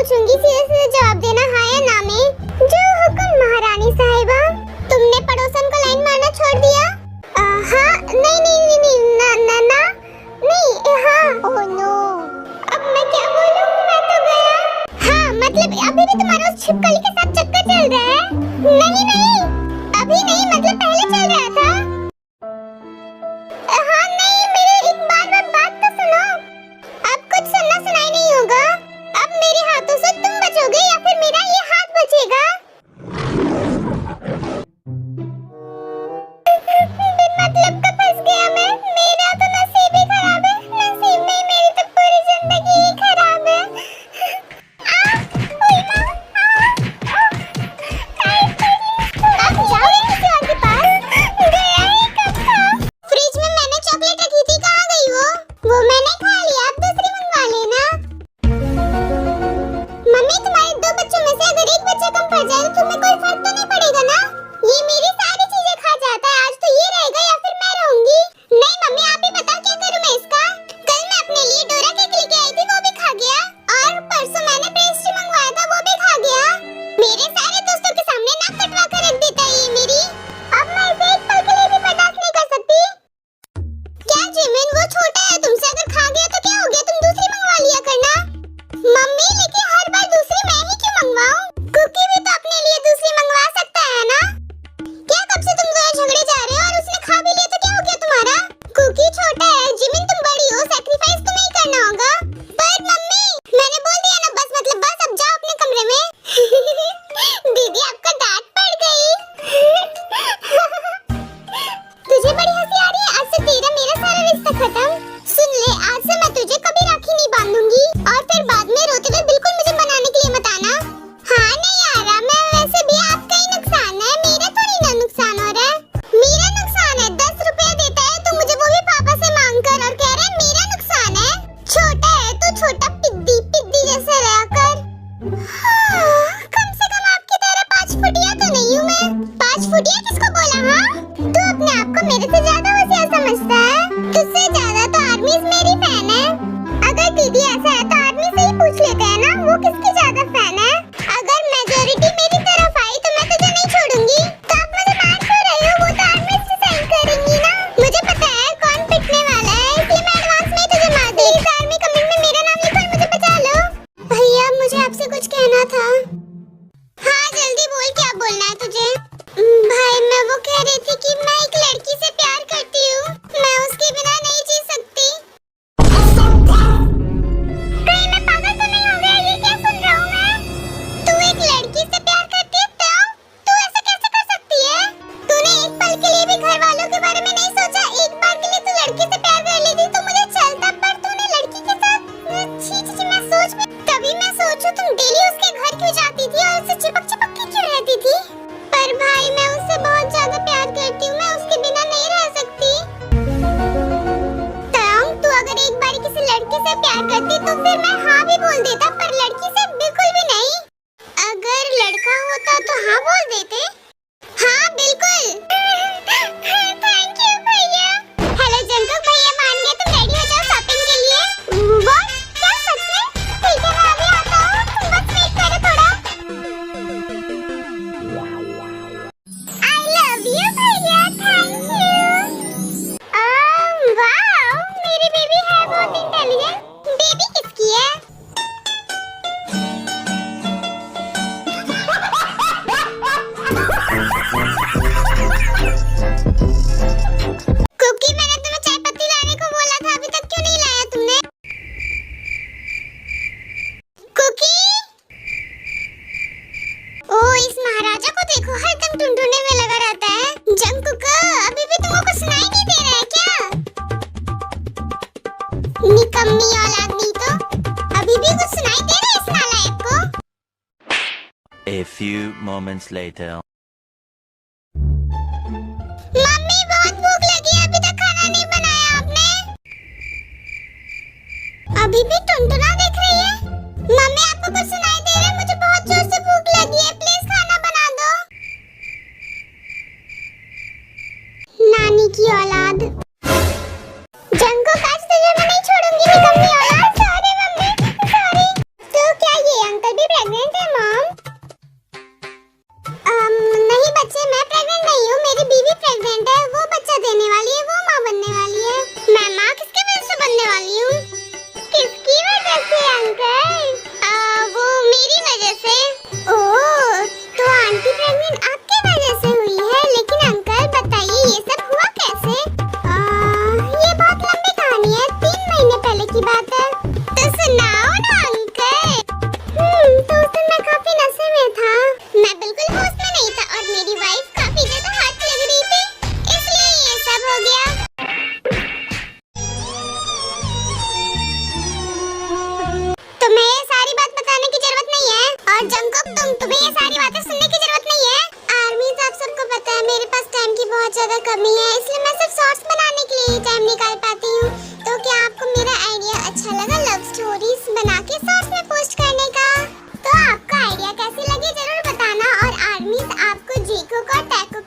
पूछूंगी, सीधे सीधे जवाब देना हाँ या ना में। जो हुक्म महारानी साहिबा। तुमने पड़ोसन को लाइन मारना छोड़ दिया? हाँ, नहीं नहीं नहीं नहीं ना ना ना नहीं, हाँ। ओह नो, अब मैं क्या बोलूं, मैं तो गया। हाँ मतलब अभी भी तुम्हारा उस छिपकली के साथ चक्कर चल रहा है? नहीं नहीं अभी नहीं, मतलब पहले चल रहा था। हाँ नहीं, मेरे एक बात तो सुनो। अब कुछ सुनना सुनाई नहीं होगा। अब मेरे हाथों से तुम बचोगे या फिर मेरा ये हाथ बचेगा। मतलब का फंस गया मैं। मेरा तो नसीब ही खराब है। नसीब नहीं, मेरी तो पूरी जिंदगी ही खराब है। अब जाओगे किसी और के पास? गया ही कब था? फ्रिज में मैंने चॉकलेट रखी थी, कहाँ गई वो मैंने खा लिया, अब दूसरी मंगवा लेना। मम्मी तुम्हारे दो बच्चों में से अगर एक बच्चा कम पड़ जाए तो तुम्हें कोई फर्क तो नहीं पड़ेगा ना? ये मेरी सारी चीजें खा जाता है, आज तो ये रहेगा या फिर मैं रहूंगी। नहीं मम्मी आप ही बताओ क्या करूं मैं इसका? कल मैं अपने लिए डोरा केक लेके आई थी, वो भी खा गया। और परसों मैंने पेस्ट्री मंगवाया था, वो भी खा गया। मेरे सारे दोस्तों के सामने नाक कटवा कर रख देता है ये मेरी। अब मैं इसे एक पल के लिए भी बर्दाश्त नहीं कर सकती। क्या जिमिन, वो छोटा है तुमसे, अगर खा गया तो क्या हो गया, तुम दूसरी मंगवा लिया करना। मम्मी लेकिन हर बार दूसरी मैं ही क्यों मंगवाऊं? कुकी भी तो अपने लिए दूसरी मंगवा सकता है ना? क्या कब से तुम दोनों झगड़े जा रहे हो, और उसने खा भी लिया तो क्या हो गया तुम्हारा? कुकी छोटा है, जिमिन तुम बड़ी हो, सैक्रिफाइस तुम्हें ही करना होगा। पर मम्मी मैंने बोल दिया ना, बस मतलब बस, अब जाओ अपने कमरे में। दीदी आपका डांट पड़ गई। तुझे बड़ी हंसी आ रही है? आज से तेरा मेरा सारा रिश्ता खत्म। सुन ले, आज से मैं तुझे कभी राखी नहीं बांधूंगी, और फिर बाद में रोते हुए बिल्कुल मुझे मनाने के लिए मत आना। हाँ नहीं आ रहा मैं, वैसे भी आपका ही नुकसान है, मेरा थोड़ी ना नुकसान हो रहा है। मेरा नुकसान है, 10 रुपए देता है तो मुझे, वो भी पापा से मांग कर, और कह रहा है मेरा नुकसान है। छोटा है तो छोटा पिद्दी पिद्दी जैसे रहा कर। कम से कम आपकी तरह 5 फुटिया तो नहीं हूँ मैं। 5 फुटिया किसको बोला? हाँ तू अपने आप को मेरे से ज्यादा होशियार समझता है? तुझसे ज्यादा तो आर्मीज मेरी फैन है। अगर दीदी ऐसा है तो आर्मी से ही पूछ लेते हैं ना, वो किसकी ज्यादा फैन है। अगर मेजॉरिटी मेरी तरफ आई तो मैं तुझे नहीं छोड़ूंगी। तो आप मुझे मार क्यों रहे हो? वो तो आर्मी से साइन करेंगी ना। मुझे पता है कौन पिटने वाला है, इसलिए मैं एडवांस में ही तुझे मार दी। इस आर्मी कमेंट में मेरा नाम लिखो और मुझे बचा लो। भैया मुझे आपसे कुछ कहना था। हाँ जल्दी बोल, क्या बोलना है तुझे? भाई मैं वो कह रही थी कि मैं एक लड़की से प्यार करती हूँ, मैं उसके बिना नहीं जी सकती। कहीं मैं पागल तो नहीं हो गया? ये क्या सुन रहा हूँ मैं? तू एक लड़की से प्यार करती है तो तू ऐसा कैसे कर सकती है? तूने एक पल के लिए भी घर वालों के बारे में नहीं सोचा? एक बार के लिए तू लड़की से प्यार कर लेती तो मुझे चलता, पर तूने लड़की के साथ। छी छी छी, मैं सोच में तभी मैं सोचूं तुम डेली उसके घर क्यों जाती थी और उससे चिपक चिपक के क्यों रहती थी? पर भाई मैं उससे बहुत ज्यादा प्यार करती हूँ, मैं उसके बिना नहीं रह सकती। तू अगर एक बार किसी लड़की से प्यार करती तो फिर मैं हाँ भी बोल देता, पर लड़की से बिल्कुल भी नहीं। अगर लड़का होता तो हाँ बोल देते। हाँ बिल्कुल। थैंक यू भैया। हेलो जंकुक भैया, मान गए, तुम रेडी हो जाओ शॉपिंग के लिए। व्हाट? क्या सच में? ठीक है मैं अभी आता हूँ, तुम बस वेट करो थोड़ा। I love you भैया, थैंक यू। वाओ, मेरी बेबी है बहुत इंटेलिजेंट। बेबी किसकी है? कुकी मैंने तुम्हें चाय पत्ती लाने को बोला था, अभी तक क्यों नहीं लाया तुमने? कुकी! ओ इस महाराजा को देखो, हरदम ढूंढने में लगा रहता है। जंकुक अभी भी तुमको कुछ सुनाई नहीं दे रहा है क्या? निकम्मी औलादनी, तो अभी भी कुछ सुनाई दे रहा है इस नालायक को? A few moments later. Mummy बहुत भूख लगी है, अभी तक खाना नहीं बनाया आपने। अभी भी टुनटुना देख रही है? मम्मी आपको कुछ सुनाई दे रहा है? मुझे बहुत जोर से भूख लगी है, प्लीज खाना बना दो। नानी की औलाद। जंकुक आज तुझे मैं नहीं छोड़ूंगी, निकम्मी औलाद। Sorry mummy, sorry. तो क्या ये अंकल भी ज्यादा कमी है, इसलिए मैं सिर्फ शॉर्ट्स बनाने के लिए ही टाइम निकाल पाती हूँ। तो क्या आपको मेरा आइडिया अच्छा लगा लव स्टोरीज बना के शॉर्ट्स में पोस्ट करने का? तो आपका आइडिया कैसे लगे जरूर बताना। और आर्मीज आपको जीको को टैको